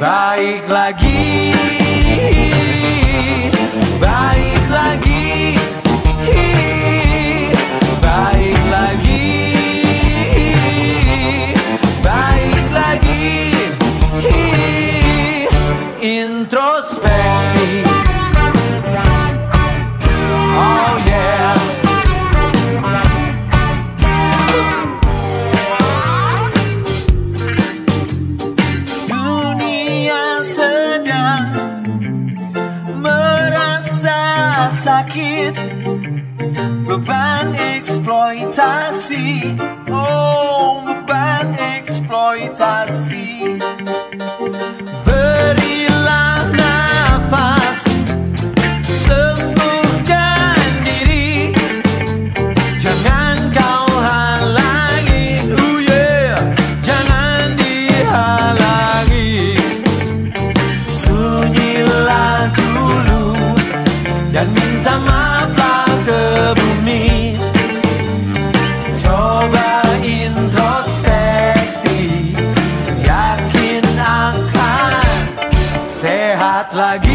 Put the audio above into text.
baik lagi, baik lagi, baik lagi, baik lagi, introspeksi. Oh yeah. Dunia sedang merasa sakit, beban eksploitasi, oh beban eksploitasi. Berilah nafas, sembuhkan diri, jangan kau halangi, oh yeah, jangan dihalangi. Sunyilah dulu dan minta maaflah ke bumi. Coba introspeksi, yakin akan sehat lagi.